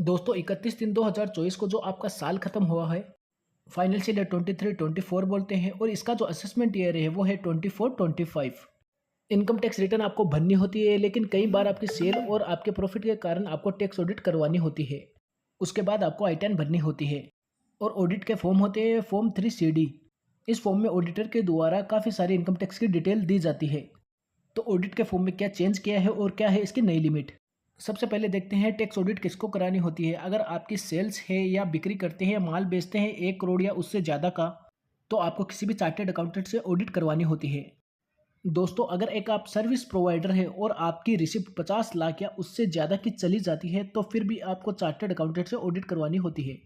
दोस्तों 31/3/2024 को जो आपका साल खत्म हुआ है, फाइनेंशियल ईयर 23-24 बोलते हैं और इसका जो असेसमेंट ईयर है वो है 24-25। इनकम टैक्स रिटर्न आपको भरनी होती है, लेकिन कई बार आपकी सेल और आपके प्रॉफिट के कारण आपको टैक्स ऑडिट करवानी होती है। उसके बाद आपको आई-10 भरनी होती है और ऑडिट के फॉर्म होते हैं फॉर्म 3CD। इस फॉर्म में ऑडिटर के द्वारा काफ़ी सारी इनकम टैक्स की डिटेल दी जाती है। तो ऑडिट के फॉर्म में क्या चेंज किया है और क्या है इसकी नई लिमिट। सबसे पहले देखते हैं टैक्स ऑडिट किसको करानी होती है। अगर आपकी सेल्स है या बिक्री करते हैं या माल बेचते हैं 1 करोड़ या उससे ज़्यादा का, तो आपको किसी भी चार्टर्ड अकाउंटेंट से ऑडिट करवानी होती है। दोस्तों अगर एक आप सर्विस प्रोवाइडर है और आपकी रिसिप्ट 50 लाख या उससे ज़्यादा की चली जाती है, तो फिर भी आपको चार्टर्ड अकाउंटेंट से ऑडिट करवानी होती है।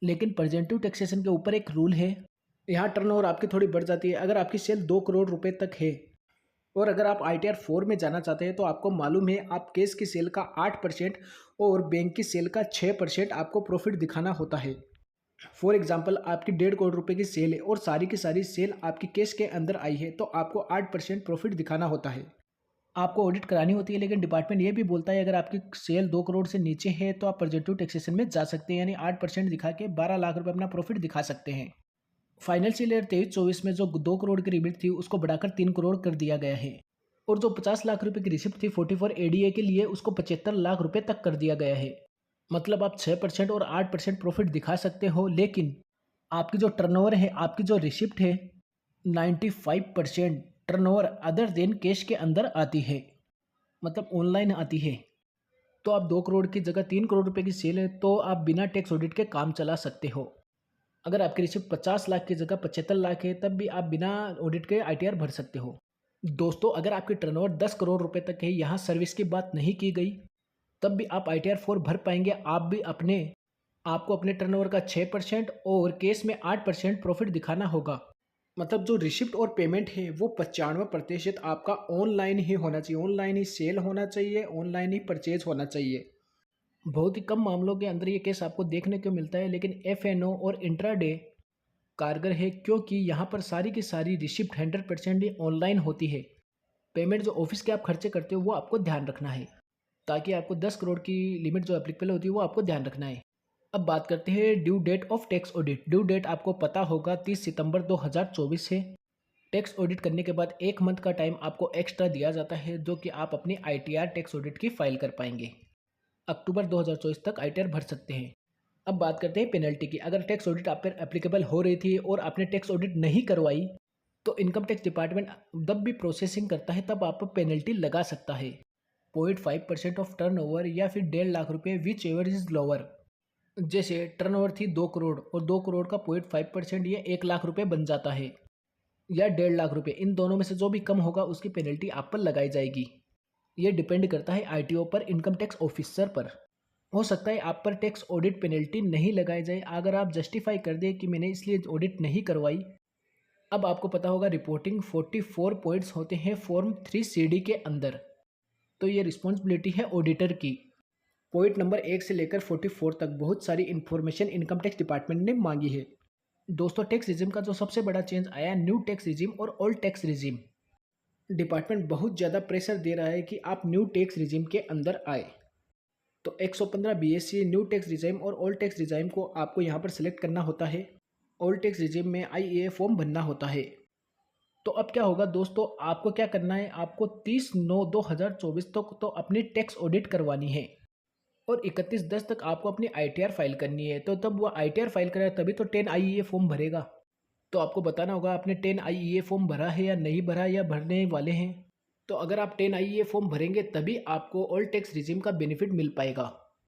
लेकिन प्रेजेंटिव टैक्सेशन के ऊपर एक रूल है, यहाँ टर्नओवर आपकी थोड़ी बढ़ जाती है। अगर आपकी सेल 2 करोड़ रुपए तक है और अगर आप ITR 4 में जाना चाहते हैं, तो आपको मालूम है आप कैश की सेल का 8% और बैंक की सेल का 6% आपको प्रॉफिट दिखाना होता है। फॉर एग्जांपल आपकी 1.5 करोड़ रुपए की सेल है और सारी की सारी सेल आपकी कैश के अंदर आई है, तो आपको 8% प्रॉफिट दिखाना होता है। आपको ऑडिट करानी होती है, लेकिन डिपार्टमेंट ये भी बोलता है अगर आपकी सेल 2 करोड़ से नीचे है तो आप प्रेजेंटिव टैक्सेशन में जा सकते हैं, यानी 8% दिखा के 12 लाख रुपए अपना प्रॉफिट दिखा सकते हैं। फाइनेंशियल ईयर 23-24 में जो 2 करोड़ की लिमिट थी उसको बढ़ाकर 3 करोड़ कर दिया गया है और जो 50 लाख रुपए की रिसिप्ट थी 44 ADA के लिए उसको 75 लाख रुपए तक कर दिया गया है। मतलब आप 6% और 8% प्रॉफिट दिखा सकते हो, लेकिन आपकी जो टर्नओवर है, आपकी जो रिसिप्ट है, 95% टर्नओवर अदर देन कैश के अंदर आती है, मतलब ऑनलाइन आती है। तो आप 2 करोड़ की जगह 3 करोड़ रुपए की सेल है तो आप बिना टैक्स ऑडिट के काम चला सकते हो। अगर आपकी रिसिप्ट 50 लाख की जगह 75 लाख है, तब भी आप बिना ऑडिट के ITR भर सकते हो। दोस्तों अगर आपकी टर्नओवर 10 करोड़ रुपए तक है, यहाँ सर्विस की बात नहीं की गई, तब भी आप ITR 4 भर पाएंगे। आप भी आपको अपने टर्नओवर का 6% और केस में 8% प्रॉफिट दिखाना होगा। मतलब जो रिसिप्ट और पेमेंट है वो 95% आपका ऑनलाइन ही होना चाहिए, ऑनलाइन ही सेल होना चाहिए, ऑनलाइन ही परचेज होना चाहिए। बहुत ही कम मामलों के अंदर ये केस आपको देखने को मिलता है, लेकिन FNO और इंट्राडे कारगर है, क्योंकि यहाँ पर सारी की सारी रिसिप्ट 100% ही ऑनलाइन होती है। पेमेंट जो ऑफिस के आप खर्चे करते हो वो आपको ध्यान रखना है, ताकि आपको 10 करोड़ की लिमिट जो एप्लीकेबल होती है वो आपको ध्यान रखना है। अब बात करते हैं due date of tax audit. Due date आपको पता होगा 30 सितंबर 2024 है। टैक्स ऑडिट करने के बाद 1 मंथ का टाइम आपको एक्स्ट्रा दिया जाता है, जो कि आप अपनी ITR टैक्स ऑडिट की फाइल कर पाएंगे। अक्टूबर 2024 तक ITR भर सकते हैं। अब बात करते हैं पेनल्टी की। अगर टैक्स ऑडिट आप पर एप्लीकेबल हो रही थी और आपने टैक्स ऑडिट नहीं करवाई, तो इनकम टैक्स डिपार्टमेंट जब भी प्रोसेसिंग करता है तब आप पर पेनल्टी लगा सकता है। 0.5% ऑफ टर्नओवर या फिर 1.5 लाख रुपये, विच एवर इज लोअर। जैसे टर्नओवर थी 2 करोड़ और 2 करोड़ का 0.5% ये 1 लाख रुपये बन जाता है, या 1.5 लाख रुपये। इन दोनों में से जो भी कम होगा उसकी पेनल्टी आप पर लगाई जाएगी। ये डिपेंड करता है ITO पर, इनकम टैक्स ऑफिसर पर। हो सकता है आप पर टैक्स ऑडिट पेनल्टी नहीं लगाई जाए अगर आप जस्टिफाई कर दें कि मैंने इसलिए ऑडिट नहीं करवाई। अब आपको पता होगा रिपोर्टिंग 44 पॉइंट्स होते हैं फॉर्म 3CD के अंदर, तो ये रिस्पॉन्सिबिलिटी है ऑडिटर की। पॉइंट नंबर 1 से लेकर 44 तक बहुत सारी इन्फॉर्मेशन इनकम टैक्स डिपार्टमेंट ने मांगी है। दोस्तों टैक्स रिजिम का जो सबसे बड़ा चेंज आया, न्यू टैक्स रिजिम और ओल्ड टैक्स रिजिम। डिपार्टमेंट बहुत ज़्यादा प्रेशर दे रहा है कि आप न्यू टैक्स रिजिम के अंदर आए। तो 115 BSC न्यू टैक्स रिजिम और ओल्ड टैक्स रिजिम को आपको यहाँ पर सिलेक्ट करना होता है। ओल्ड टैक्स रिजिम में IEA फॉर्म भरना होता है। तो अब क्या होगा दोस्तों, आपको क्या करना है, आपको 30/9/2024 तक तो अपनी टैक्स ऑडिट करवानी है और 31/10 तक आपको अपनी ITR फाइल करनी है। तो तब वो ITR फाइल करेगा तभी तो 10 IEA फॉर्म भरेगा। तो आपको बताना होगा आपने 10 IEA फॉर्म भरा है या नहीं भरा या भरने वाले हैं। तो अगर आप 10 IEA फॉर्म भरेंगे तभी आपको ओल्ड टैक्स रिजिम का बेनिफिट मिल पाएगा।